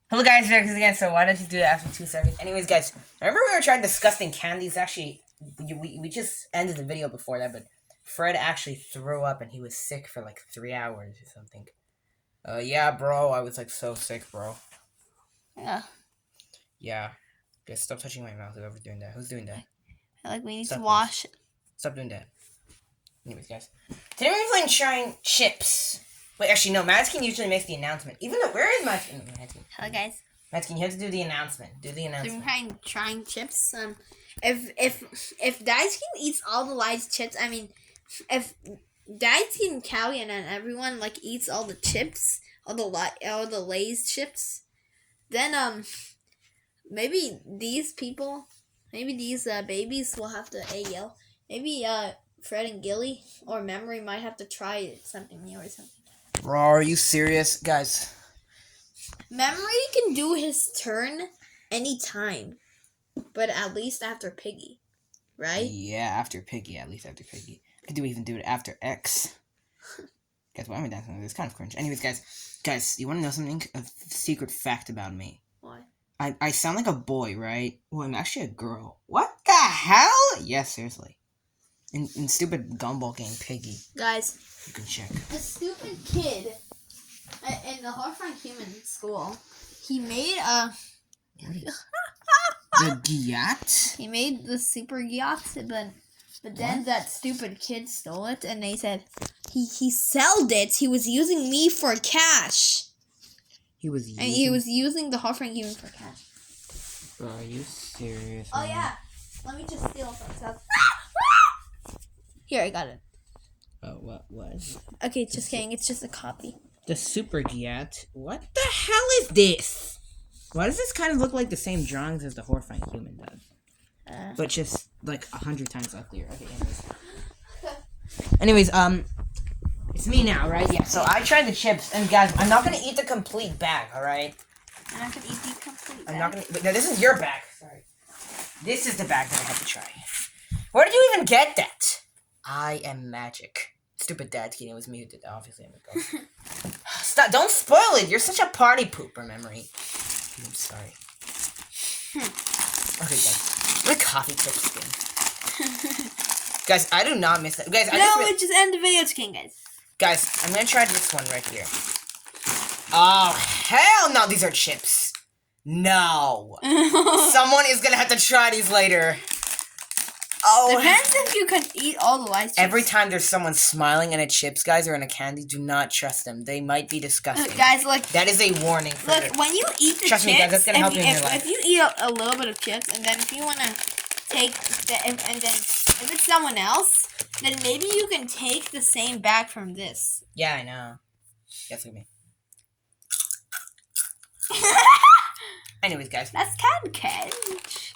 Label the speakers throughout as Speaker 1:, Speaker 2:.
Speaker 1: Hello guys, Rex again. So why don't you do it after 2 seconds? Anyways, guys, remember we were trying disgusting candies? Actually, we just ended the video before that, but Fred actually threw up and he was sick for like 3 hours or something. Yeah, bro, I was like so sick, bro.
Speaker 2: Yeah.
Speaker 1: Yeah. Guys, stop touching my mouth. Whoever's doing that. Who's doing that?
Speaker 2: Like we need
Speaker 1: Stop
Speaker 2: to wash it.
Speaker 1: Stop doing that. Anyways, guys, today we're playing trying chips. Wait, actually, no. Madskin usually makes the announcement. Even though, where is Madskin?
Speaker 2: Hello guys.
Speaker 1: Madskin, you have to do the announcement. Do the announcement.
Speaker 2: So we're trying chips. If Daisuke eats all the Lice chips, I mean, if Daisuke and Callie and everyone like eats all the chips, all the Lay's chips, then maybe these people, maybe these babies will have to yell. Maybe Fred and Gilly or Memory might have to try something new or something.
Speaker 1: Bro, are you serious? Guys.
Speaker 2: Memory can do his turn anytime, but at least after Piggy, right?
Speaker 1: Yeah, after Piggy, at least after Piggy. I could even do it after X. Guys, why am I dancing? It's kind of cringe. Anyways, guys, you want to know something? A secret fact about me.
Speaker 2: Why?
Speaker 1: I sound like a boy, right? Well, I'm actually a girl. What the hell? Yeah, seriously. In stupid gumball game Piggy.
Speaker 2: Guys,
Speaker 1: you can check.
Speaker 2: The stupid kid in the Horrifying Human school, he made a...
Speaker 1: The Gyat?
Speaker 2: He made the Super Gyat, but then that stupid kid stole it, and they said he sold it. He was using me for cash.
Speaker 1: He was
Speaker 2: using the Horrifying Human for cash.
Speaker 1: Bro, are you serious?
Speaker 2: Oh, yeah. Let me just steal some. Here, I got it.
Speaker 1: Oh, what was?
Speaker 2: Okay, just kidding. It's just a copy.
Speaker 1: The Super Gyat? What the hell is this? Why does this kind of look like the same drawings as the Horrifying Human does? But just, like, 100 times uglier. Okay, anyways, it's me now, right? Yeah, so I tried the chips, and guys, I'm not gonna eat the complete bag, alright?
Speaker 2: I'm not gonna eat the complete bag.
Speaker 1: I'm not gonna... No, this is your bag. Sorry. This is the bag that I have to try. Where did you even get that? I am magic. Stupid dad's kidding. It was me who did that. Obviously, I'm a ghost. Stop! Don't spoil it. You're such a party pooper, Memory. I'm sorry. Okay, guys. What a coffee tip skin. Guys, I do not miss that. Guys,
Speaker 2: just end the video, King, guys.
Speaker 1: Guys, I'm gonna try this one right here. Oh hell no! These are chips. No. Someone is gonna have to try these later. Oh.
Speaker 2: Depends if you can eat all the Lice chips.
Speaker 1: Every time there's someone smiling in a chips, guys, or in a candy, do not trust them. They might be disgusting.
Speaker 2: Guys, look.
Speaker 1: That is a warning for
Speaker 2: when you eat the
Speaker 1: trust
Speaker 2: chips,
Speaker 1: me, guys, that's gonna help you in your life.
Speaker 2: If you eat a little bit of chips, and then if you want to take, and then if it's someone else, then maybe you can take the same bag from this.
Speaker 1: Yeah, I know. Yes, with me. Anyways, guys.
Speaker 2: That's kind of catch.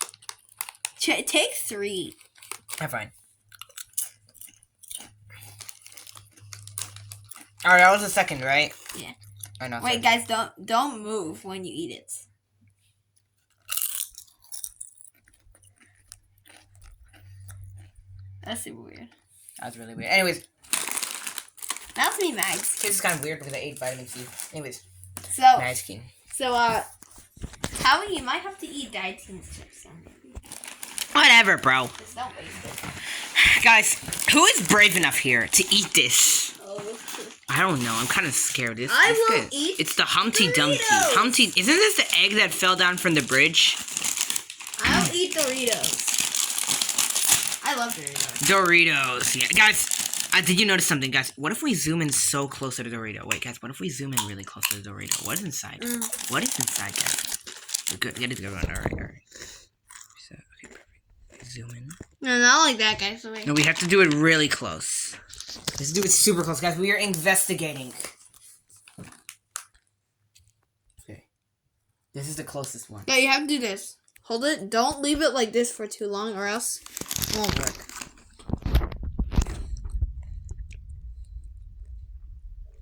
Speaker 2: Take 3.
Speaker 1: I'm fine. Alright, that was the second, right?
Speaker 2: Yeah.
Speaker 1: Or not.
Speaker 2: Wait, guys, don't move when you eat it. That's super weird.
Speaker 1: That was really weird. Anyways.
Speaker 2: That's me, Mags.
Speaker 1: This is kind of weird because I ate vitamin C. Anyways.
Speaker 2: So.
Speaker 1: Nice king.
Speaker 2: So, Howie, you might have to eat Dieting's chips.
Speaker 1: Whatever, bro.
Speaker 2: Just don't waste it.
Speaker 1: Guys, who is brave enough here to eat this?
Speaker 2: Oh,
Speaker 1: I don't know. I'm kind of scared.
Speaker 2: I will eat.
Speaker 1: It's the Humpty
Speaker 2: Doritos.
Speaker 1: Dumpty. Humpty, isn't this the egg that fell down from the bridge?
Speaker 2: I'll eat Doritos. I love Doritos.
Speaker 1: Doritos. Yeah, guys. Did you notice something, guys? What if we zoom in so close to the Dorito? Wait, guys. What if we zoom in really close to the Dorito? What is inside? What is inside, guys? We're good. Get it good one. All right. So, okay, perfect. Zoom in.
Speaker 2: No, not like that, guys. So wait.
Speaker 1: No, we have to do it really close. Let's do it super close, guys. We are investigating. Okay. This is the closest one.
Speaker 2: Yeah, you have to do this. Hold it. Don't leave it like this for too long, or else it won't work.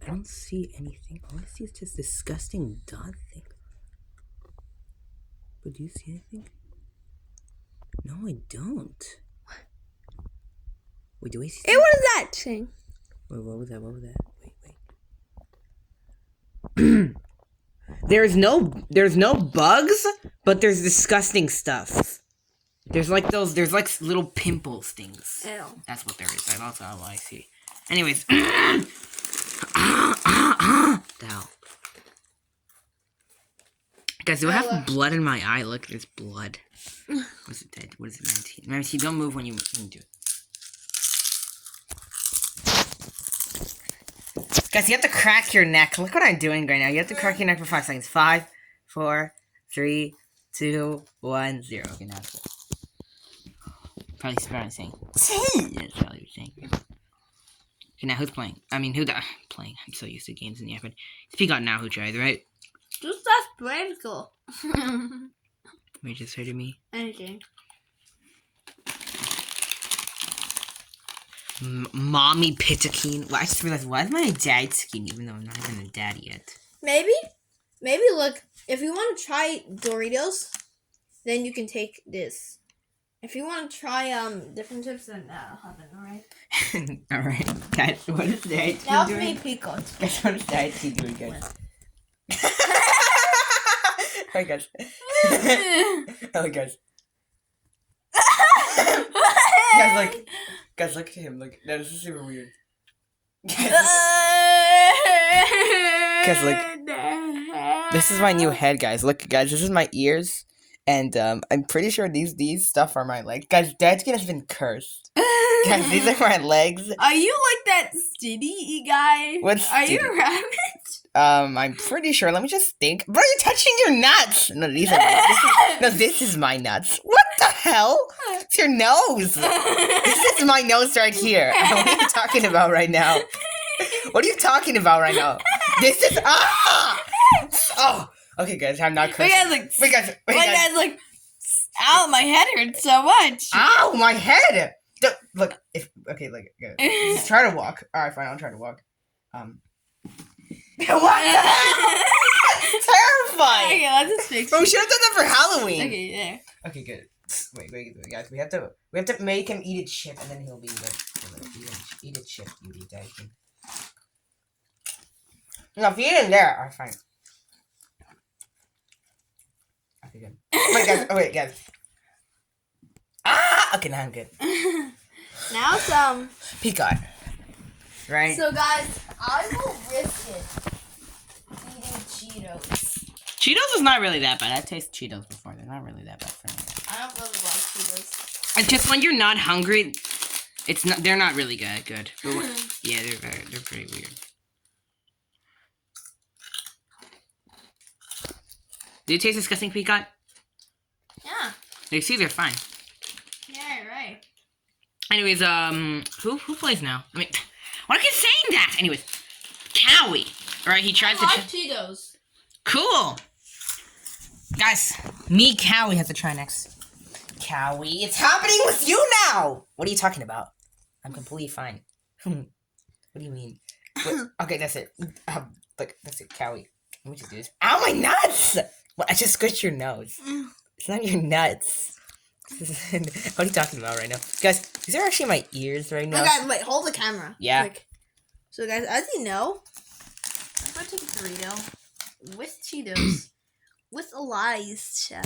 Speaker 1: I don't see anything. All I see is just disgusting dot thing. But do you see anything? No, I don't. Wait, do I see?
Speaker 2: Hey, what is that thing?
Speaker 1: Wait, what was that? Wait. there's no bugs, but there's disgusting stuff. There's like little pimples things.
Speaker 2: Ew.
Speaker 1: That's what there is. That's all I see. Anyways. The hell? Guys, do I have blood in my eye? Look, there's blood. What's it dead? What is it? 19. 19. Don't move when you do it. Guys, you have to crack your neck. Look what I'm doing right now. You have to crack your neck for 5 seconds. 5, 4, 3, 2, 1, 0. Okay, now it's good. Probably saying. That's probably saying. Okay, now who's playing? I mean, playing? I'm so used to games in the iPad. Speak out now, who tried, right?
Speaker 2: Just ask Branco.
Speaker 1: Wait, just heard of me?
Speaker 2: Anything.
Speaker 1: Mommy Pitakeen. Well, I just realized, why is my dad skin even though I'm not even a dad yet?
Speaker 2: Maybe look, if you want to try Doritos, then you can take this. If you want to try different chips, then that'll happen, alright?
Speaker 1: Alright. Guys, what is dad
Speaker 2: Now it's
Speaker 1: doing?
Speaker 2: me, Pico.
Speaker 1: Guys, what is dad doing, guys? Hi, guys. Oh, guys. Guys, look at him. Look, no, this is super weird. Guys, look. This is my new head, guys. Look, guys, this is my ears, and I'm pretty sure these stuff are my legs. Guys, Dad's skin has been cursed. Guys, these are my legs.
Speaker 2: Are you like that Stiddy guy?
Speaker 1: What's
Speaker 2: Are you
Speaker 1: Stiddy?
Speaker 2: a rabbit?
Speaker 1: I'm pretty sure. Let me just think. Bro, you're touching your nuts. No, this is my nuts. What the hell? It's your nose. This is my nose right here. What are you talking about right now? What are you talking about right now? This is Oh. Okay, guys, I'm not cursing. Wait, guys.
Speaker 2: Like, ow, my head hurts so much.
Speaker 1: Ow, my head. Look, just try to walk. All right, fine. I'll try to walk. What the hell? Terrifying.
Speaker 2: Okay, let's just fix
Speaker 1: Bro, we
Speaker 2: it.
Speaker 1: should have done that for Halloween.
Speaker 2: Okay, there.
Speaker 1: Okay, good. Wait, guys. We have to make him eat a chip, and then he'll be good. Eat a chip, you guys. No, if you eat it there, alright, fine. Okay, good. Wait, guys. Okay, now I'm good.
Speaker 2: Now it's
Speaker 1: Peacock. Right?
Speaker 2: So guys, I will risk it eating Cheetos.
Speaker 1: Cheetos is not really that bad. I've tasted Cheetos before. They're not really that bad for me.
Speaker 2: I don't really like Cheetos.
Speaker 1: It's just when you're not hungry, they're not really good. But yeah, they're pretty weird. Do you taste disgusting, Peacock?
Speaker 2: Yeah.
Speaker 1: You see, they're fine.
Speaker 2: Yeah, right.
Speaker 1: Anyways, who plays now? I mean, why do I keep saying that? Anyways, Cowie. Alright, he tries
Speaker 2: I like Cheetos.
Speaker 1: Cool. Guys, me, Cowie, have to try next. Cowie, it's happening with you now! What are you talking about? I'm completely fine. What do you mean? Okay, that's it. Look, that's it, Cowie. Let me just do this. Ow, my nuts! What? I just squished your nose. It's not your nuts. What are you talking about right now? Guys, these are actually my ears right now.
Speaker 2: Oh, guys, wait, hold the camera.
Speaker 1: Yeah.
Speaker 2: Quick. So, guys, as you know, I'm going to take a Dorito with Cheetos with a lice chip.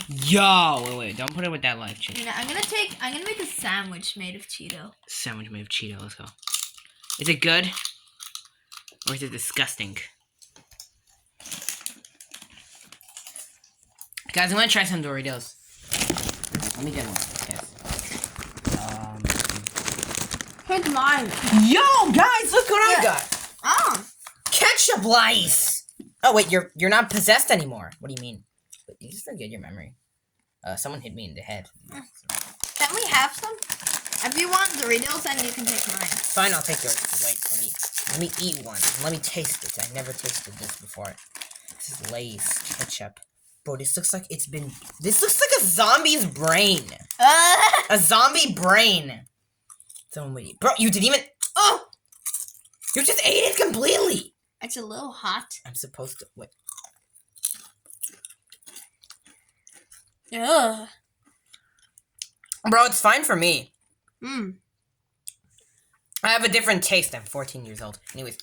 Speaker 1: Yo, wait, don't put it with that live chip.
Speaker 2: You know, I'm gonna make a sandwich made of Cheeto.
Speaker 1: Sandwich made of Cheeto, let's go. Is it good? Or is it disgusting? Guys, I'm gonna try some Doritos. Let me get one.
Speaker 2: Here's mine.
Speaker 1: Yo, guys, look what I got.
Speaker 2: Oh.
Speaker 1: Ketchup lice. Oh wait, you're not possessed anymore. What do you mean? Wait, you just forget your memory. Someone hit me in the head.
Speaker 2: Can we have some? If you want Doritos, then you can take mine.
Speaker 1: Fine, I'll take yours. Wait, let me eat one. Let me taste it. I never tasted this before. This is Lay's ketchup. Bro, this looks like this looks like a zombie's brain. A zombie brain. Someone would eat. Bro, you didn't even. Oh! You just ate it completely.
Speaker 2: It's a little hot.
Speaker 1: I'm supposed to. Wait.
Speaker 2: Ugh.
Speaker 1: Bro, it's fine for me.
Speaker 2: Mm.
Speaker 1: I have a different taste. I'm 14 years old. Anyways.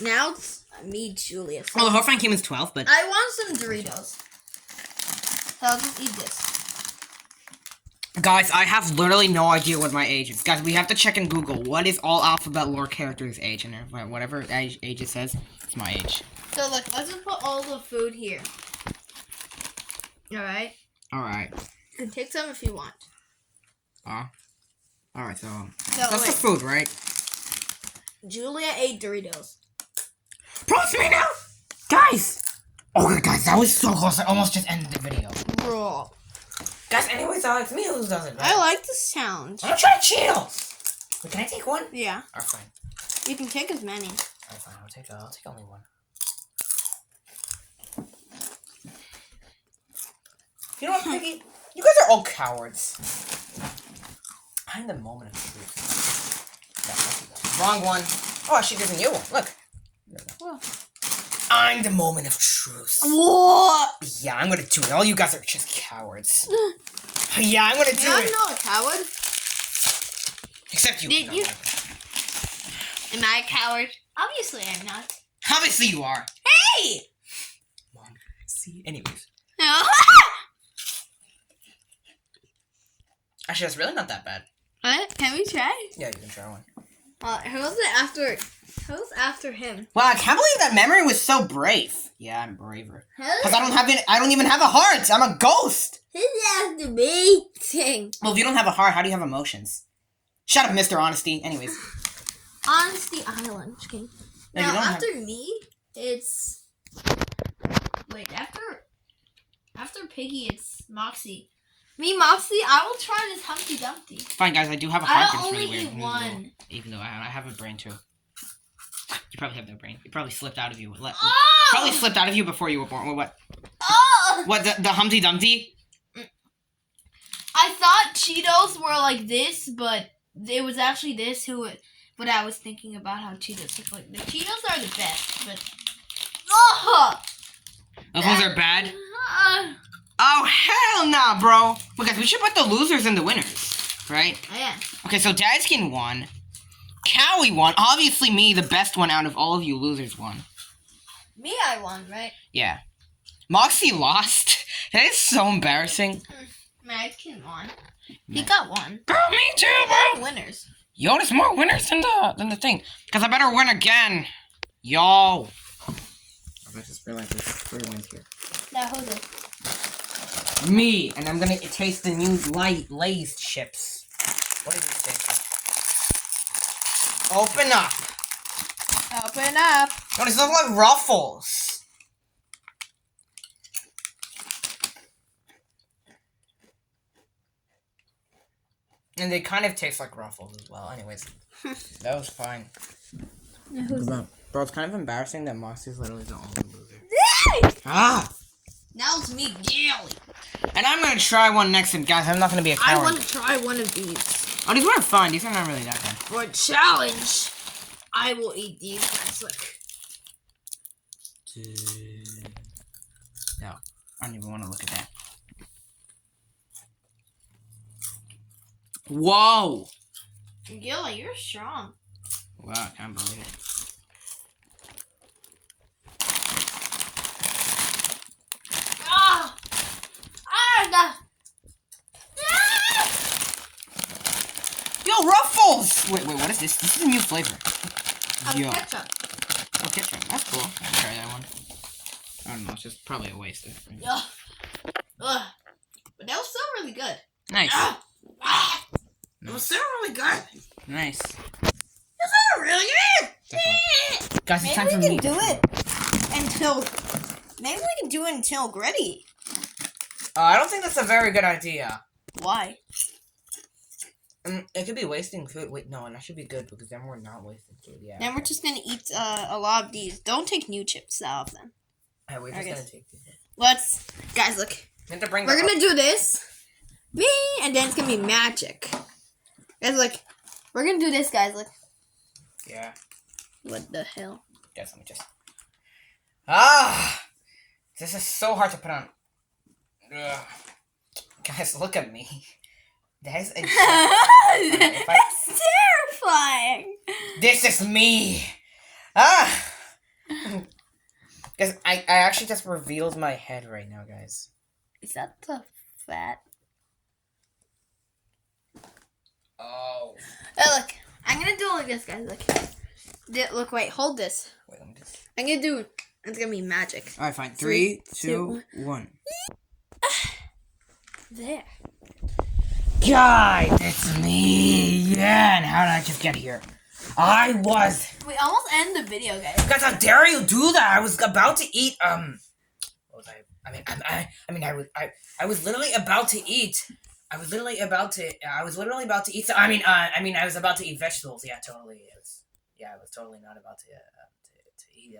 Speaker 2: Now it's me, Julia. So
Speaker 1: Oh, the horrifying came as 12, but
Speaker 2: I want some Doritos. So I'll just eat this.
Speaker 1: guys, I have literally no idea what my age is. Guys, we have to check in Google. What is all alphabet lore characters' age? And whatever age it says, it's my age.
Speaker 2: So look, let's just put all the food here. Alright?
Speaker 1: Alright.
Speaker 2: You can take some if you want.
Speaker 1: Alright, so
Speaker 2: So
Speaker 1: that's the
Speaker 2: wait,
Speaker 1: food, right?
Speaker 2: Julia ate Doritos.
Speaker 1: Bro, it's me now! Guys! Oh, guys, that was so close. I almost just ended the video.
Speaker 2: Bro.
Speaker 1: Guys, anyways, it's me who does it, right?
Speaker 2: I like the sound.
Speaker 1: I'm gonna try Cheetos! Wait, can I take one?
Speaker 2: Yeah.
Speaker 1: Alright, fine.
Speaker 2: You can take as many.
Speaker 1: Alright, fine. I'll take only one. You know what, Piggy? You guys are all cowards. I'm the moment of truth. Wrong one. Oh, actually, there's a new one. Look.
Speaker 2: Whoa.
Speaker 1: I'm the moment of truth.
Speaker 2: What?
Speaker 1: Yeah, I'm gonna do it. All you guys are just cowards. Yeah, I'm gonna do
Speaker 2: I'm
Speaker 1: it.
Speaker 2: not a coward.
Speaker 1: Except you.
Speaker 2: Did
Speaker 1: No,
Speaker 2: you- Am I a coward? Obviously I'm not.
Speaker 1: Obviously you are.
Speaker 2: Hey!
Speaker 1: Mom, see? Anyways. Actually, that's really not that bad.
Speaker 2: What? Can we try?
Speaker 1: Yeah, you can try one.
Speaker 2: Who's after him?
Speaker 1: Wow, I can't believe that memory was so brave. Yeah, I'm braver. Because
Speaker 2: Who's
Speaker 1: I don't even have a heart. I'm a ghost.
Speaker 2: after me? Sing.
Speaker 1: Well, if you don't have a heart, how do you have emotions? Shut up, Mr. Honesty. Anyways.
Speaker 2: Honesty Island. Okay.
Speaker 1: No, you
Speaker 2: Now
Speaker 1: don't have-
Speaker 2: after me, it's wait after Piggy, it's Moxie. Me, Moxie. I will try this Humpty Dumpty.
Speaker 1: Fine, guys, I do have a heart.
Speaker 2: I'll
Speaker 1: but it's
Speaker 2: only
Speaker 1: really weird.
Speaker 2: eat one.
Speaker 1: Even though I have a brain, too. You probably have no brain. It probably slipped out of you.
Speaker 2: Oh!
Speaker 1: Probably slipped out of you before you were born. What?
Speaker 2: Oh!
Speaker 1: What, the Humpty Dumpty?
Speaker 2: I thought Cheetos were like this, but it was actually this. But I was thinking about how Cheetos look like. The Cheetos are the best, but
Speaker 1: Those ones are bad? Oh, hell nah, bro. Well, guys, we should put the losers and the winners, right?
Speaker 2: Oh, yeah.
Speaker 1: Okay, so Dadskin won. Callie won. Obviously me, the best one out of all of you losers, won.
Speaker 2: Me, I won, right?
Speaker 1: Yeah. Moxie lost. That is so embarrassing.
Speaker 2: Madkin won. He got one.
Speaker 1: Girl, me too, bro.
Speaker 2: Winners.
Speaker 1: Yo, there's more winners than the thing. Because I better win again. Yo. I just realized there's 3 wins here.
Speaker 2: Now who's it?
Speaker 1: Me, and I'm gonna taste the new Lay's chips. What did you say? Open up.
Speaker 2: Open up.
Speaker 1: Oh, these look like Ruffles. And they kind of taste like Ruffles as well. Anyways, that was fine. Bro, it's kind of embarrassing that Moxie's literally the only loser. Ah!
Speaker 2: Now it's me, Gilly.
Speaker 1: And I'm gonna try one next, and guys, I'm not gonna be a
Speaker 2: I
Speaker 1: coward.
Speaker 2: want to try one of these.
Speaker 1: Oh, these are fun. These are not really that bad.
Speaker 2: For a challenge, I will eat these guys. Look.
Speaker 1: No, I don't even want to look at that. Whoa!
Speaker 2: Gilly, you're strong.
Speaker 1: Wow, I can't believe it.
Speaker 2: Ah! Ah!
Speaker 1: Yo, Ruffles! Wait, what is this? This is a new flavor. Yo.
Speaker 2: Ketchup.
Speaker 1: Oh, ketchup. That's cool. I'll try that one. I don't know, it's just probably a waste of it.
Speaker 2: Ugh. Ugh. But that was still really good.
Speaker 1: Nice.
Speaker 2: Ah! Ah! It was still really good.
Speaker 1: Nice.
Speaker 2: It's still really good.
Speaker 1: Guys, it's
Speaker 2: Maybe
Speaker 1: time
Speaker 2: we
Speaker 1: for
Speaker 2: can
Speaker 1: me.
Speaker 2: do it until. Maybe we can do it until Gritty.
Speaker 1: I don't think that's a very good idea.
Speaker 2: Why?
Speaker 1: It could be wasting food. Wait, no, and that should be good because then we're not wasting food. Yeah.
Speaker 2: Then we're just gonna eat a lot of these. Don't take new chips out of them.
Speaker 1: Hey, we're just
Speaker 2: Okay.
Speaker 1: gonna take these.
Speaker 2: Let's, guys, look.
Speaker 1: We have to bring
Speaker 2: We're
Speaker 1: them
Speaker 2: gonna do this. Me, and then it's gonna be magic. Guys, look. We're gonna do this, guys. Look.
Speaker 1: Yeah.
Speaker 2: What the hell?
Speaker 1: Guys, let me just. Ah! This is so hard to put on. Ugh. Guys, look at me. That is a.
Speaker 2: That's terrifying.
Speaker 1: This is me! Ah! Guys, I actually just revealed my head right now, guys.
Speaker 2: Is that the fat?
Speaker 1: Oh.
Speaker 2: Oh, look. I'm gonna do it like this, guys. Look, wait, hold this.
Speaker 1: Wait, let me just...
Speaker 2: I'm gonna do... It's gonna be magic.
Speaker 1: Alright, fine.
Speaker 2: 3,
Speaker 1: 2, 1.
Speaker 2: There.
Speaker 1: Guys, it's me! Yeah, and how did I just get here? I was...
Speaker 2: We almost end the video, guys.
Speaker 1: Guys, how dare you do that? I was about to eat, What was I? I was literally about to eat. I was literally about to eat. So, I was about to eat vegetables. Yeah, totally. I was totally not about to eat.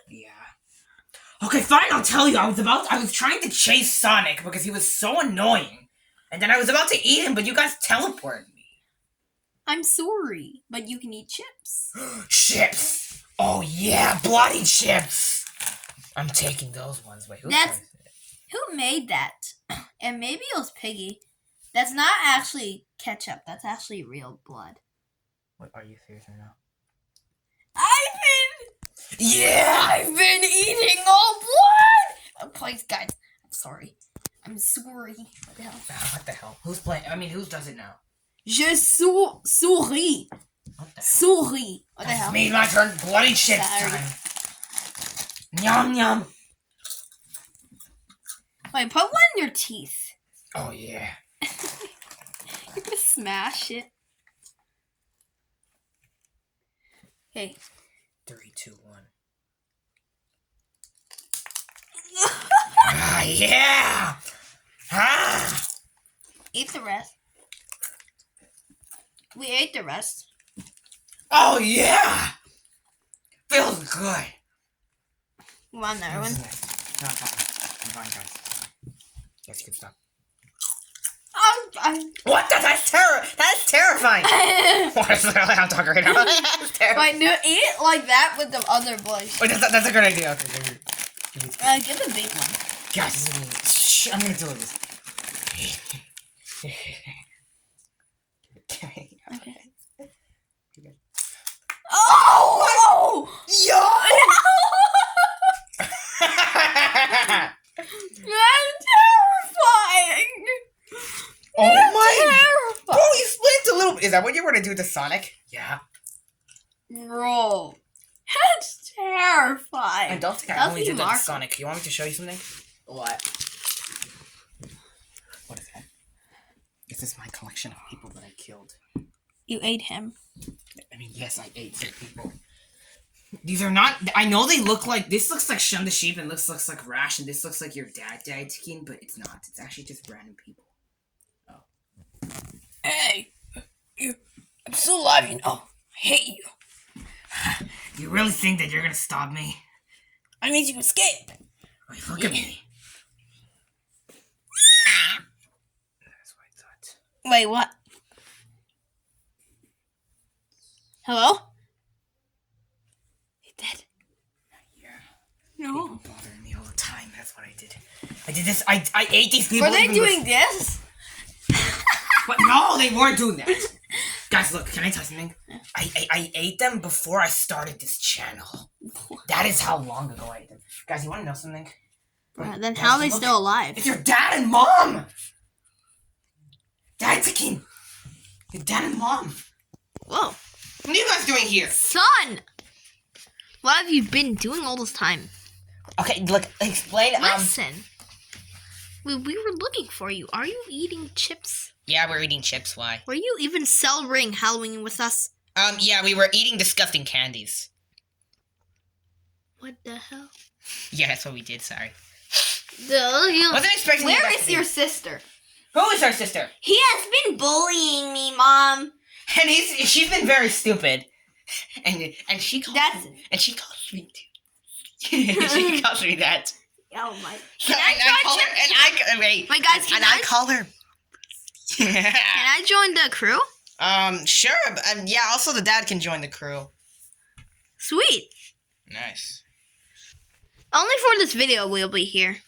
Speaker 1: Yeah. Okay, fine. I'll tell you. I was trying to chase Sonic because he was so annoying, and then I was about to eat him, but you guys teleported me.
Speaker 2: I'm sorry, but you can eat chips.
Speaker 1: Chips. Oh yeah, bloody chips. I'm taking those ones. Wait, who
Speaker 2: made that? And maybe it was Piggy. That's not actually ketchup. That's actually real blood.
Speaker 1: What, are you serious right now?
Speaker 2: I've been eating all blood. Oh, please, guys. I'm sorry. What the hell?
Speaker 1: What the hell? Who's playing? I mean, who does it now?
Speaker 2: Je souris.
Speaker 1: What the hell?
Speaker 2: Souris. What the hell?
Speaker 1: It's me, my turn. Bloody chips
Speaker 2: Sorry.
Speaker 1: time. Yum yum.
Speaker 2: Wait, put one in your teeth.
Speaker 1: Oh yeah.
Speaker 2: You're gonna smash it. Okay.
Speaker 1: 3, 2, 1. Ah yeah. Ah.
Speaker 2: Eat the rest. We ate the rest.
Speaker 1: Oh yeah. Feels good.
Speaker 2: You want another one?
Speaker 1: No, I'm fine, guys. Yes, you can stop. What? That's terrifying. What is literally I'm talking right now? That's terrifying.
Speaker 2: Wait, no, eat it like that with the other boys.
Speaker 1: Wait, that's a good idea. Okay,
Speaker 2: Get the big one.
Speaker 1: guys, shh, I'm gonna do this.
Speaker 2: Okay. Oh!
Speaker 1: Yo!
Speaker 2: That's terrifying.
Speaker 1: Oh my!
Speaker 2: Terrifying.
Speaker 1: Bro, you split a little. Is that what you were gonna do to Sonic? Yeah.
Speaker 2: Bro, that's terrifying.
Speaker 1: I don't think I
Speaker 2: That'll
Speaker 1: only
Speaker 2: be
Speaker 1: did that to
Speaker 2: Marco.
Speaker 1: Sonic. You want me to show you something? What? What is that? This is my collection of people that I killed.
Speaker 2: You ate him.
Speaker 1: I mean, yes, I ate some people. These are not. I know they look like. This looks like Shun the Sheep, and this looks like Rash, and this looks like your dad died skin, but it's not. It's actually just random people. Oh.
Speaker 2: Hey, I'm still alive, you know. I hate you.
Speaker 1: You really think that you're gonna stop me?
Speaker 2: I need you to escape.
Speaker 1: Wait, look at me. That's what I thought.
Speaker 2: Wait, what? Hello? You dead?
Speaker 1: Yeah.
Speaker 2: No.
Speaker 1: People bothering me all the time. That's what I did. I did this. I ate these people.
Speaker 2: Were they
Speaker 1: even
Speaker 2: doing this?
Speaker 1: But no, they weren't doing that. Guys, look. Can I tell you something? I ate them before I started this channel. That is how long ago I ate them. Guys, you want to know something?
Speaker 2: Then
Speaker 1: Guys,
Speaker 2: how are they
Speaker 1: look.
Speaker 2: still alive?
Speaker 1: It's your dad and mom. Dad's a king. Your dad and mom.
Speaker 2: Whoa.
Speaker 1: What are you guys doing here?
Speaker 2: Son! What have you been doing all this time?
Speaker 1: Okay, look. Explain.
Speaker 2: Listen. We were looking for you. Are you eating chips?
Speaker 1: Yeah, we're eating chips. Why?
Speaker 2: Were you even celebrating Halloween with us?
Speaker 1: Yeah, we were eating disgusting candies.
Speaker 2: What the hell?
Speaker 1: Yeah, that's what we did. Sorry.
Speaker 2: Wasn't
Speaker 1: expecting.
Speaker 2: Where is your sister?
Speaker 1: Who is our sister?
Speaker 2: He has been bullying me, Mom.
Speaker 1: And she's been very stupid. And she calls
Speaker 2: That's-
Speaker 1: me, and she calls me too. She calls me that.
Speaker 2: Oh my.
Speaker 1: So,
Speaker 2: Can I
Speaker 1: call her,
Speaker 2: join
Speaker 1: and I wait.
Speaker 2: Wait, guys, can I
Speaker 1: call her.
Speaker 2: Can I join the crew?
Speaker 1: Sure. Yeah. Also, the dad can join the crew.
Speaker 2: Sweet.
Speaker 1: Nice.
Speaker 2: Only for this video we'll be here.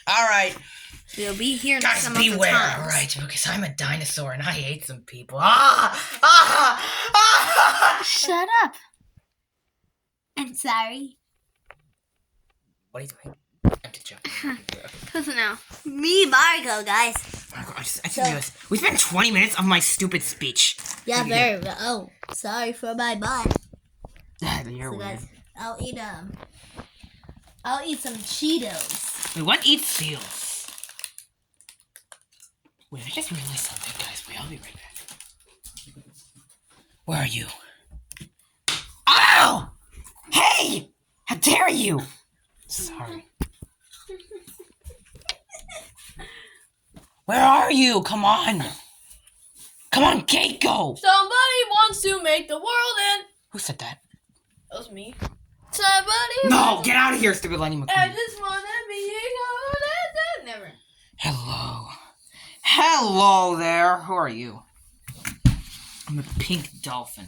Speaker 1: All right,
Speaker 2: We'll be here
Speaker 1: guys,
Speaker 2: some
Speaker 1: beware.
Speaker 2: of the times.
Speaker 1: All right, because I'm a dinosaur and I ate some people. Ah!
Speaker 2: Shut up. I'm sorry.
Speaker 1: What are you doing? I'm just joking.
Speaker 2: Who's it now? Me, Margo, guys.
Speaker 1: Marco, I just realized we spent 20 minutes on my stupid speech.
Speaker 2: Yeah, very well. Oh, sorry for my butt.
Speaker 1: You're
Speaker 2: So
Speaker 1: weird.
Speaker 2: guys, I'll eat some Cheetos.
Speaker 1: Wait, what eats seals? Wait, I just realized something, guys. Wait, I'll be right back. Where are you? Ow! Hey! How dare you? Sorry. Where are you? Come on. Come on, Keiko!
Speaker 3: Somebody wants to make the world end.
Speaker 1: Who said that?
Speaker 3: That was me. Somebody.
Speaker 1: No, get out of here, stupid Lightning
Speaker 3: I
Speaker 1: McQueen.
Speaker 3: just wanna be a never.
Speaker 1: Hello. Hello there. Who are you? I'm a pink dolphin.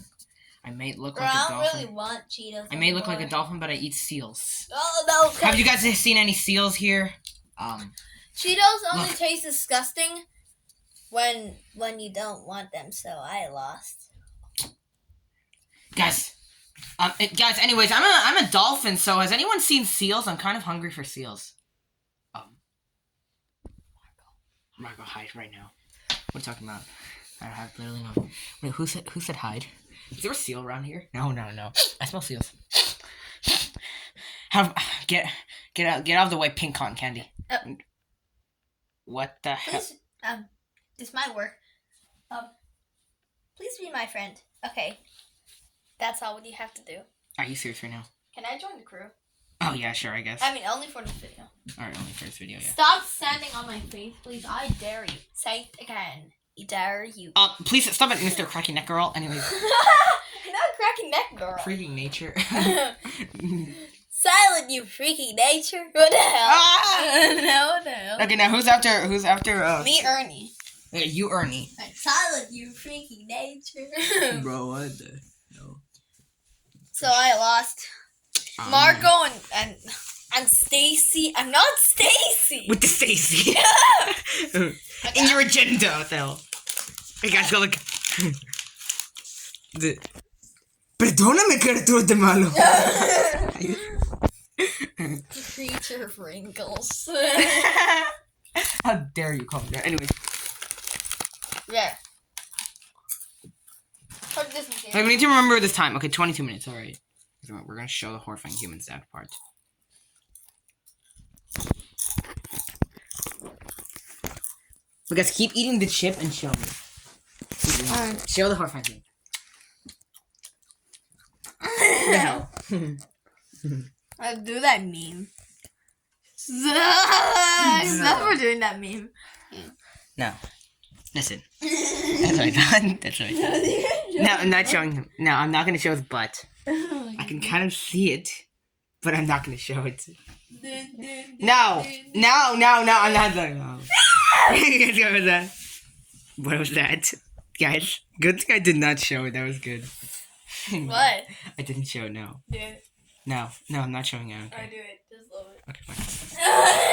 Speaker 1: I may look
Speaker 3: Bro,
Speaker 1: like a
Speaker 3: I don't
Speaker 1: dolphin.
Speaker 3: really want Cheetos.
Speaker 1: I may look like a dolphin, but I eat seals.
Speaker 3: Oh no!
Speaker 1: Have you guys seen any seals here?
Speaker 3: Cheetos only
Speaker 1: Look.
Speaker 3: taste disgusting when you don't want them. So I lost.
Speaker 1: Guys. Guys. Anyways, I'm a dolphin. So has anyone seen seals? I'm kind of hungry for seals. Marco, hide right now. What are you talking about? I have literally no. Wait, who said hide? Is there a seal around here? No. I smell seals. Get out of the way, pink cotton candy. What the hell?
Speaker 3: Please, this might work. Please be my friend. Okay, that's all what you have to do.
Speaker 1: Are you serious right now?
Speaker 3: Can I join the crew?
Speaker 1: Oh yeah, sure, I guess.
Speaker 3: I mean, only for this video.
Speaker 1: Alright, only for this video, yeah.
Speaker 3: Stop standing on my face, please. I dare you. Say it again. I dare you.
Speaker 1: Please stop it, Mr. Cracky Neck Girl. Anyways,
Speaker 3: Not cracking neck, girl.
Speaker 1: freaking nature.
Speaker 3: Silent, you freaking nature. What the hell?
Speaker 1: Ah!
Speaker 3: No, what the hell?
Speaker 1: Okay, now who's after?
Speaker 3: Me, Ernie.
Speaker 1: Yeah, you, Ernie.
Speaker 3: Silent, you freaking nature.
Speaker 1: Bro, what the hell?
Speaker 3: So I lost. Marco and Stacy. I'm not Stacy.
Speaker 1: With the Stacy. In your agenda, what the hell? Hey guys, go look. Perdóname, criatura de malo.
Speaker 3: Creature of wrinkles.
Speaker 1: How dare you call me that? Anyways.
Speaker 3: Yeah. Put this in
Speaker 1: Like,
Speaker 3: here.
Speaker 1: we need to remember this time. Okay, 22 minutes, alright. We're gonna show the horrifying humans that part. But guys, keep eating the chip and show me. Show the horrifying human. What the hell?
Speaker 3: I'll do that meme. Stop for doing that meme.
Speaker 1: No. Listen. That's what I thought. That's what I thought. No, I'm not showing him. No, I'm not gonna show his butt. I can kind of see it, but I'm not gonna show it. No, I'm not doing that. What was that? What was that? Guys, good thing I did not show it. That was good.
Speaker 3: What?
Speaker 1: I didn't show it, no.
Speaker 3: Do it.
Speaker 1: No, I'm not showing it.
Speaker 3: I
Speaker 1: Okay,
Speaker 3: do it. Just love it.
Speaker 1: okay fine.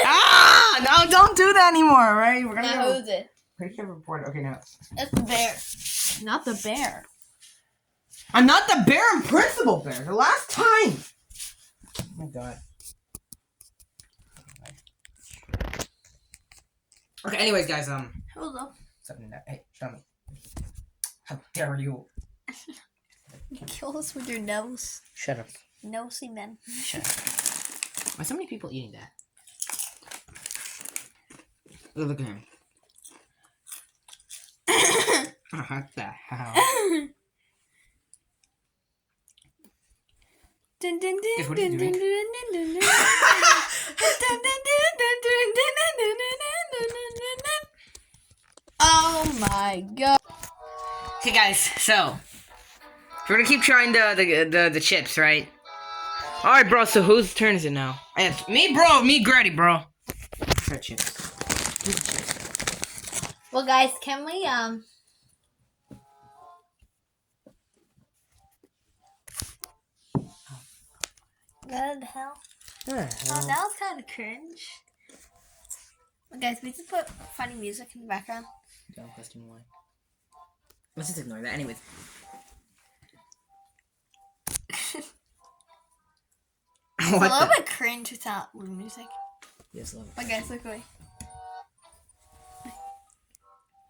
Speaker 1: Ah! No, don't do that anymore, right? We're
Speaker 3: Now
Speaker 1: gonna
Speaker 3: who's it?
Speaker 1: get reported. Okay, now.
Speaker 3: That's the bear. Not the bear.
Speaker 1: I'm not the bear, I'm Principal Bear. The last time. Oh my god. Okay, anyways, guys,
Speaker 3: Hold up.
Speaker 1: something that. Hey, show me. How dare you?
Speaker 3: Kill us with your nose.
Speaker 1: Shut up.
Speaker 3: Nosy man.
Speaker 1: Shut up. Why so many people eating that? Look at him. What the hell? Guys, what are you doing?
Speaker 3: Oh my god.
Speaker 1: Okay, guys, so we're gonna keep trying the chips, right? All right, bro. So whose turn is it now? It's me, bro. Me, Grady, bro. Try chips.
Speaker 3: Well, guys, can we What the hell? Oh, that was kind of cringe. Well, guys, we just put funny music in the background.
Speaker 1: Don't question why. Let's just ignore that. Anyways.
Speaker 3: a
Speaker 1: What
Speaker 3: little
Speaker 1: the?
Speaker 3: bit cringe without music.
Speaker 1: Yes, love it.
Speaker 3: But guys, look away.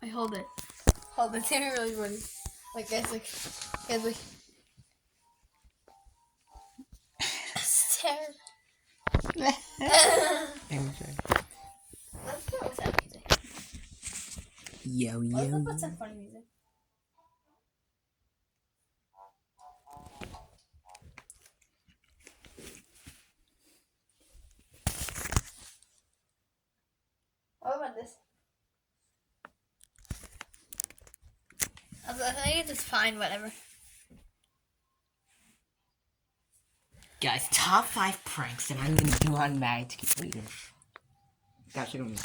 Speaker 3: Wait, hold it. Hold it. It's gonna be really funny. Like, guys, look. Guys, look. It's terrible. Let's go with that music.
Speaker 1: Yo,
Speaker 3: Let's
Speaker 1: yo.
Speaker 3: put some funny music. What about this? I think it's fine, whatever.
Speaker 1: Guys, top 5 pranks that I'm gonna do on Mag to get later. Gosh, look at me.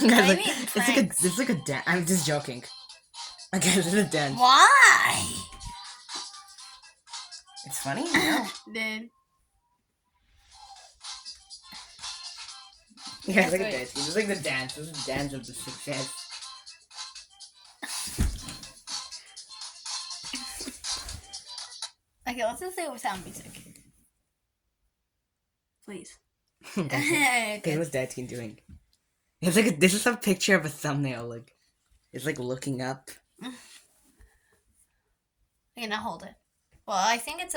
Speaker 1: Guys, like, it's like a dance. I'm just joking. Okay, this is a dance.
Speaker 3: Why?
Speaker 1: It's funny, you know?
Speaker 3: Dude.
Speaker 1: Guys, look at
Speaker 3: Wait.
Speaker 1: this. This is like the dance. This is the dance of the success.
Speaker 3: Okay, let's just say it without music. Please.
Speaker 1: Okay, what's that team doing? It's like this is a picture of a thumbnail. Like, it's like looking up.
Speaker 3: Okay, now hold it. Well, I think it's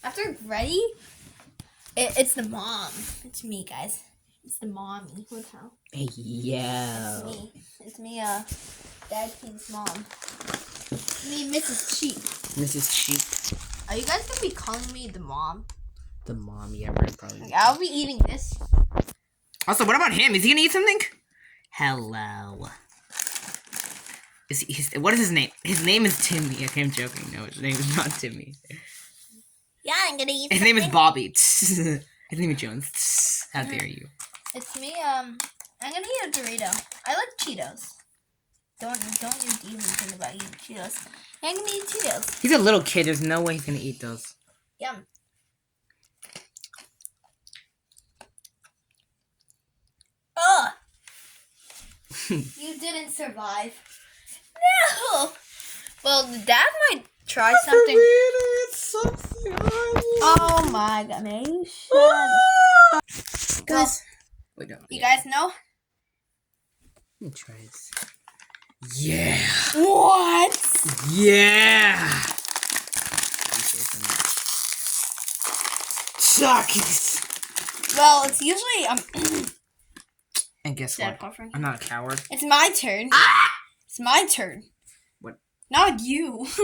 Speaker 3: after ready. It's the mom. It's me, guys. It's the mommy. What the hell?
Speaker 1: Yeah.
Speaker 3: It's me. It's me. Dad King's mom. Me, Mrs. Cheap.
Speaker 1: Mrs. Cheap,
Speaker 3: Are you guys gonna be calling me the mom?
Speaker 1: the mom. Yeah, we're probably.
Speaker 3: Like, I'll be eating this.
Speaker 1: Also, what about him? Is he gonna eat something? Hello. What is his name? His name is Timmy. Okay, I'm joking. No, his name is not Timmy.
Speaker 3: Yeah, I'm gonna eat.
Speaker 1: His name is Bobby. His name is Jones. How dare you?
Speaker 3: It's me. I'm gonna eat a Dorito. I like Cheetos. Don't you even think about eating Cheetos. I'm gonna eat Cheetos.
Speaker 1: He's a little kid. There's no way he's gonna eat those.
Speaker 3: Yum. Ugh. You didn't survive. No. Well, the dad might try something. Oh my god, man.
Speaker 1: Guys. Wait, no.
Speaker 3: You guys know?
Speaker 1: Let me try this. Yeah.
Speaker 3: What?
Speaker 1: Yeah. Suckies.
Speaker 3: Well, it's usually
Speaker 1: And guess
Speaker 3: Dad
Speaker 1: what?
Speaker 3: buffering.
Speaker 1: I'm not a coward.
Speaker 3: It's my turn. It's my turn.
Speaker 1: What?
Speaker 3: Not you. It's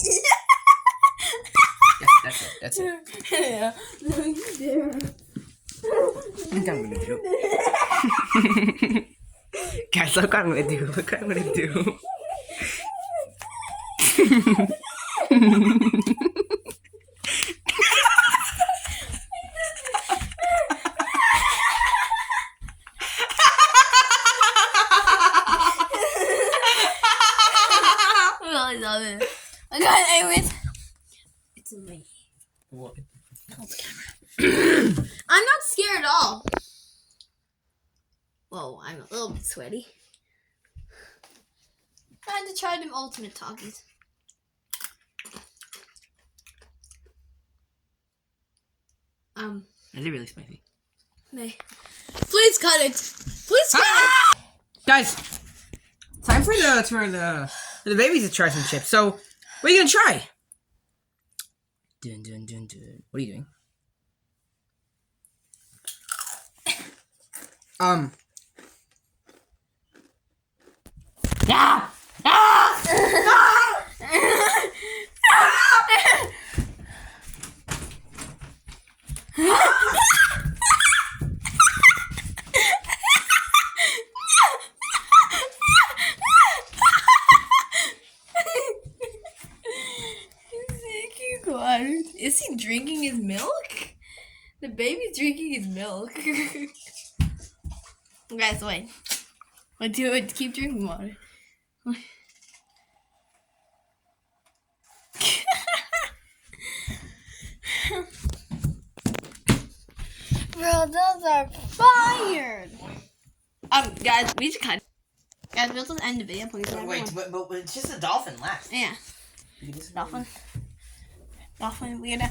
Speaker 3: me.
Speaker 1: That's it. That's it.
Speaker 3: Yeah.
Speaker 1: Look what I'm gonna do. Guys, look what I'm gonna do. Look what I'm gonna do.
Speaker 3: I love it. I got it anyways. It's me.
Speaker 1: What?
Speaker 3: I'm not scared at all. Whoa, I'm a little bit sweaty. I had to try them ultimate talkies.
Speaker 1: Is it really spicy?
Speaker 3: May. Please cut it. Please cut it.
Speaker 1: Guys, time for the babies to try some chips. So, what are you gonna try? Dun, dun, dun, dun. What are you doing? Ah! Ah!
Speaker 3: Is he drinking his milk? The baby's drinking his milk. Guys, wait. Wait, do it. Keep drinking water. Bro, those are fired. Guys, we just kind of.
Speaker 2: Guys, we'll just end the video, please.
Speaker 1: Wait, but it's just a dolphin last.
Speaker 2: Yeah. Dolphin. Dolphin, weirdo.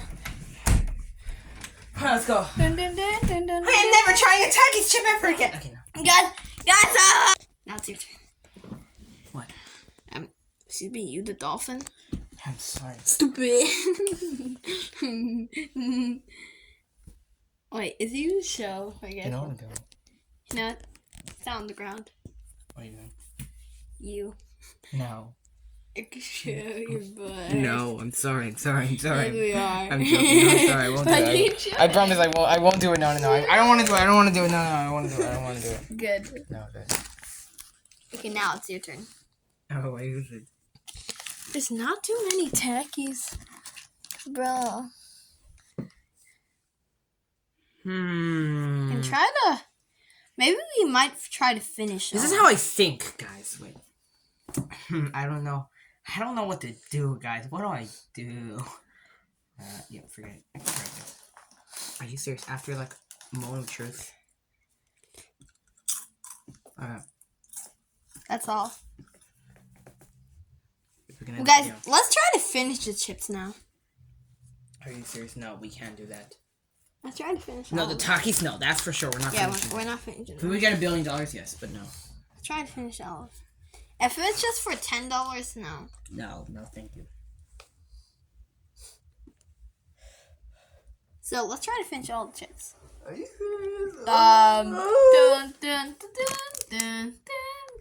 Speaker 1: Let's go.
Speaker 2: Dun, dun, dun, dun, dun,
Speaker 1: I am never trying to attack his chip ever again. Okay, no.
Speaker 2: Guys, now it's your turn.
Speaker 1: What?
Speaker 2: Excuse me, you the dolphin?
Speaker 1: I'm sorry.
Speaker 2: Stupid. Wait, is he the show? I guess.
Speaker 1: You know what I'm doing?
Speaker 2: You know what? It's down on the ground.
Speaker 1: What are you doing?
Speaker 2: You.
Speaker 1: No.
Speaker 2: I can show your butt.
Speaker 1: No, I'm sorry.
Speaker 2: Yes, we are.
Speaker 1: I'm joking. No, I'm sorry. I won't do it. I promise I won't. I won't do it. No. I don't want to do it. I don't want to do it. No. I want to do it. I don't want to do it.
Speaker 2: Good.
Speaker 1: No, good.
Speaker 2: Okay, now it's your turn.
Speaker 1: Oh, wait, who's it?
Speaker 2: There's not too many tackies. Bro. And try to... Maybe we might try to finish
Speaker 1: This
Speaker 2: off.
Speaker 1: is how I think, guys. Wait. I don't know. I don't know what to do, guys. What do I do? Yeah, forget it. Are you serious? After, like, a moment of truth?
Speaker 2: That's all.
Speaker 1: If we're gonna
Speaker 2: Well, guys,
Speaker 1: yeah.
Speaker 2: let's try to finish the chips now.
Speaker 1: Are you serious? No, we can't do that.
Speaker 2: Let's try to finish
Speaker 1: No,
Speaker 2: all
Speaker 1: the
Speaker 2: of it.
Speaker 1: Takis, no. That's for sure. We're not
Speaker 2: Yeah,
Speaker 1: finishing.
Speaker 2: we're not finishing
Speaker 1: If we get $1 billion, yes, but no.
Speaker 2: Let's try to finish all of it. If it's just for $10, no.
Speaker 1: No, thank you.
Speaker 2: So let's try to finish all the chips.
Speaker 1: Are you serious?
Speaker 2: Dun, dun, dun, dun,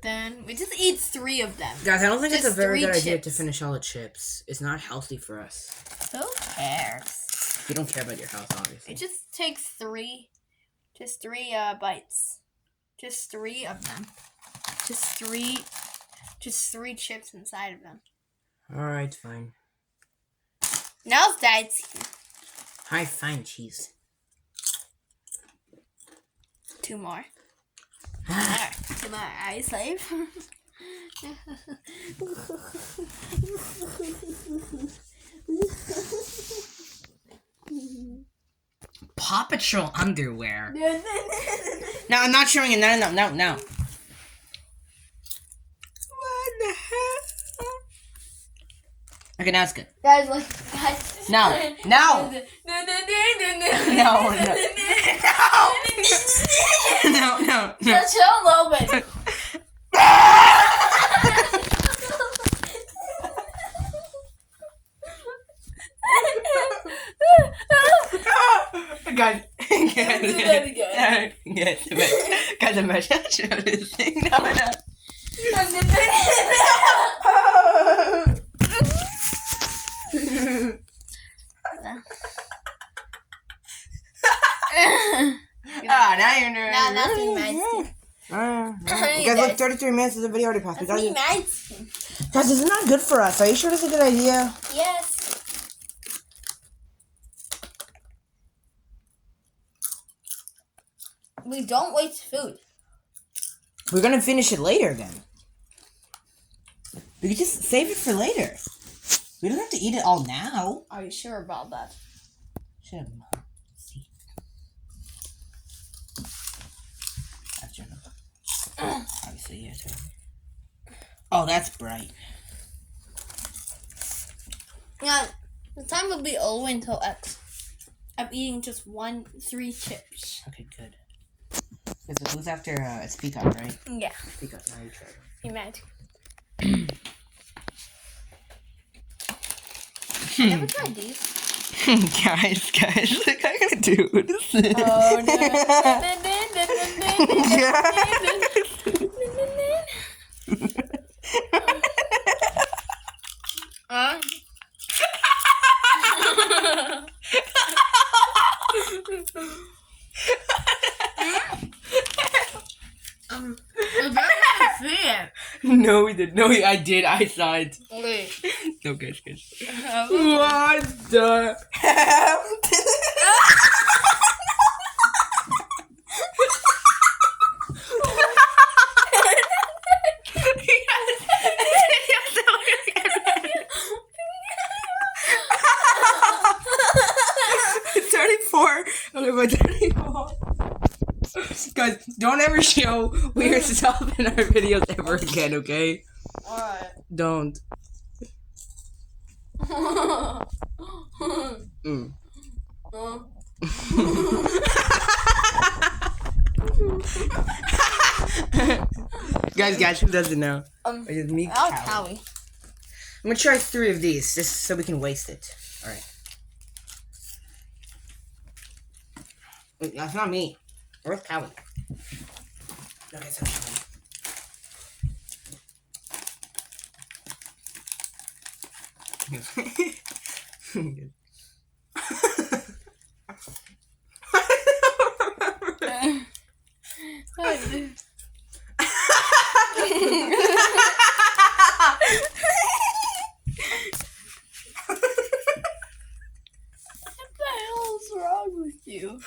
Speaker 2: dun. We just eat 3 of them.
Speaker 1: Guys, I don't think it's
Speaker 2: Just
Speaker 1: a very
Speaker 2: 3
Speaker 1: good idea to
Speaker 2: chips.
Speaker 1: finish all the chips. It's not healthy for us.
Speaker 2: Who cares?
Speaker 1: You don't care about your health, obviously.
Speaker 2: It just takes 3. Just 3 bites. Just 3 of them. Just 3 chips inside of them.
Speaker 1: Alright, fine.
Speaker 2: Now it's Dad's.
Speaker 1: Hi, fine, cheese.
Speaker 2: 2 more. Alright, 2 more. Are you slave?
Speaker 1: Paw Patrol underwear. No, I'm not showing it. No.
Speaker 2: What the hell?
Speaker 1: Okay, now it's good.
Speaker 2: Guys, guys.
Speaker 1: No. No. No.
Speaker 2: Just chill a little bit.
Speaker 1: Guys, guys, imagine I showed this thing. No. Now you're nervous.
Speaker 2: Now nothing nice.
Speaker 1: Guys, look, 33 minutes of the video already passed. We gotta
Speaker 2: Nothing
Speaker 1: do-
Speaker 2: nice.
Speaker 1: Guys, this is not good for us. Are you sure this is a good idea?
Speaker 2: Yes. We don't waste food.
Speaker 1: We're gonna finish it later then. We could just save it for later. We don't have to eat it all now.
Speaker 2: Are you sure about that?
Speaker 1: Should have. See. That's your number. Obviously, yeah. Too. Oh, that's bright.
Speaker 2: Yeah, the time will be over until X. I'm eating just 3 chips.
Speaker 1: Okay, good. Because who's after it's Peacock, right?
Speaker 2: Yeah,
Speaker 1: Peacock, now you try.
Speaker 2: you might. Never tried these.
Speaker 1: guys, look, I'm gonna do this.
Speaker 2: Oh no.
Speaker 1: No, we did. No, I did. I saw it.
Speaker 2: Wait.
Speaker 1: No, good. What the hell? It's 34. Okay, but 34. Guys, Guys, don't ever show weird stuff in our videos ever again, okay?
Speaker 2: Alright.
Speaker 1: Don't. Mm. guys, who doesn't know? It's me,
Speaker 2: I'll
Speaker 1: Callie.
Speaker 2: Callie.
Speaker 1: I'm gonna try 3 of these, just so we can waste it. Alright. Wait, that's not me. Where's Callie? Okay, so Callie.
Speaker 2: What the hell's wrong with you?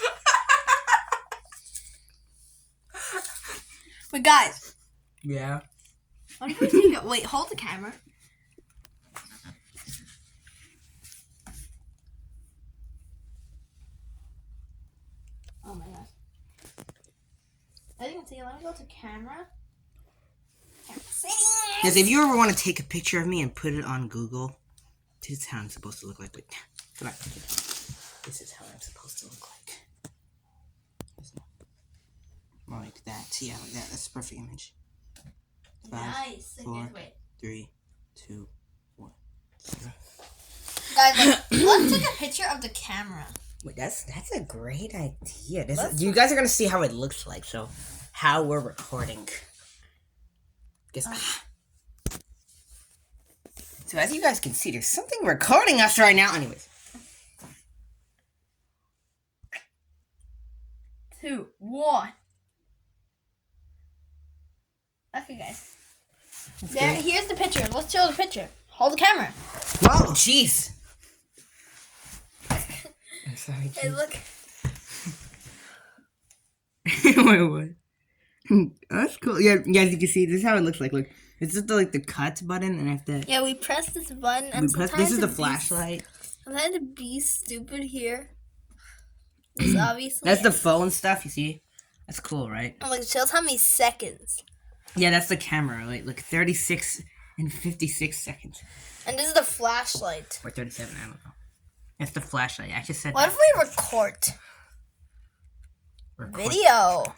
Speaker 2: But guys,
Speaker 1: Yeah.
Speaker 2: what if we take it? Wait, hold the camera. Oh my gosh. As you can see, let me go to camera.
Speaker 1: Yes, if you ever want to take a picture of me and put it on Google, this is how I'm supposed to look like. Wait, come on. This is how I'm supposed to look like. More like that. Yeah, like that. That's a perfect image. 5,
Speaker 2: Nice.
Speaker 1: 4,
Speaker 2: Wait.
Speaker 1: 3, 2, 1.
Speaker 2: Guys, let's take a picture of the camera.
Speaker 1: Wait, that's a great idea. You guys are gonna see how it looks like. So, how we're recording. So as you guys can see, there's something recording us right now. Anyways.
Speaker 2: 2, 1. Okay, guys. There. Here's the picture. Let's show the picture. Hold the camera.
Speaker 1: Whoa, jeez. I'm sorry.
Speaker 2: Hey, look.
Speaker 1: Wait, what? That's cool. Yeah, guys, you can see this is how it looks like. Look, it's just the cut button, and after
Speaker 2: Yeah, we press this button, and
Speaker 1: this is the flashlight.
Speaker 2: Sometimes to be stupid here. This obviously.
Speaker 1: That's the phone stuff. You see, that's cool, right?
Speaker 2: Oh, like, it shows how many seconds.
Speaker 1: Yeah, that's the camera. Wait, look, 36 and 56 seconds.
Speaker 2: And this is the flashlight.
Speaker 1: Or 37, I don't know. That's the flashlight. I just said
Speaker 2: What if we record video?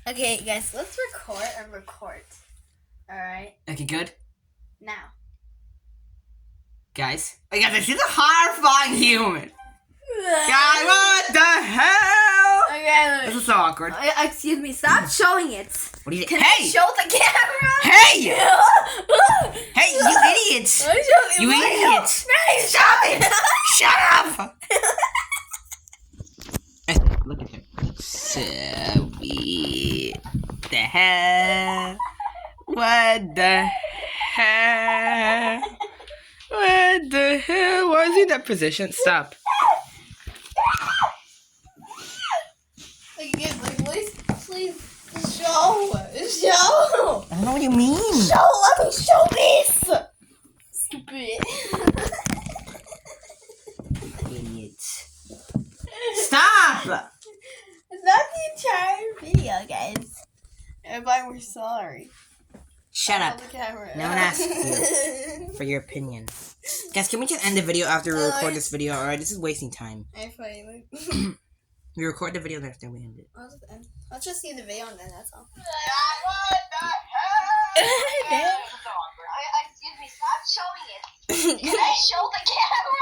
Speaker 2: Okay, guys, let's record and record. Alright?
Speaker 1: Okay, good.
Speaker 2: Now.
Speaker 1: Guys. Oh, guys, this is a horrifying human. Guys, what the hell?
Speaker 2: Okay,
Speaker 1: This is so awkward.
Speaker 2: excuse me, stop showing it.
Speaker 1: What do you
Speaker 2: Can
Speaker 1: Hey!
Speaker 2: I show the camera?
Speaker 1: Hey! Hey, you idiots! You idiots!
Speaker 2: Stop it!
Speaker 1: Shut up! Look at him. So weird. The hell? What the hell? What the hell? Why is he in that position? Stop.
Speaker 2: Like, please, show.
Speaker 1: I don't know what you mean.
Speaker 2: Let me show this. Stupid.
Speaker 1: Idiots. Stop!
Speaker 2: It's not the entire video, guys. Everybody, we're sorry.
Speaker 1: Shut up.
Speaker 2: Hold the camera.
Speaker 1: No one asked you for your opinion. Guys, can we just end the video after we record this video? Alright, this is wasting time. We record the video after we end it.
Speaker 2: Let's just see the video and then that's all.
Speaker 4: What the hell? Excuse me, stop showing it. Can I show the camera?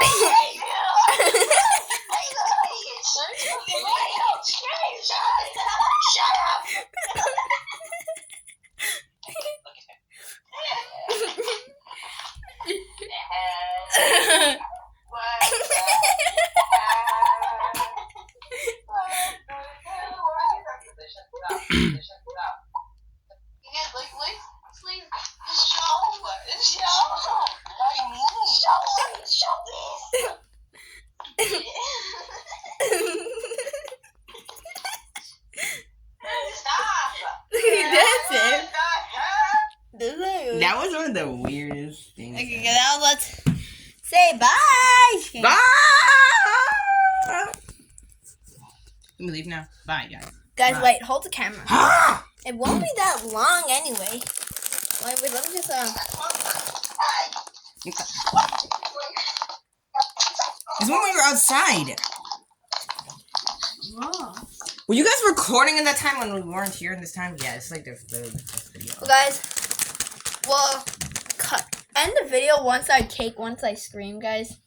Speaker 4: Shut up!
Speaker 1: That was one of the weirdest things.
Speaker 2: Okay, now let's say bye.
Speaker 1: Bye! Let me leave now. Bye, guys.
Speaker 2: Guys,
Speaker 1: Ah.
Speaker 2: wait, hold the camera.
Speaker 1: Ah!
Speaker 2: It won't be that long anyway. Wait, let me just
Speaker 1: It's when we were outside.
Speaker 3: Oh.
Speaker 1: Were you guys recording in that time when we weren't here in this time? Yeah, it's like the video.
Speaker 2: Well, guys, well, end the video once I scream, guys.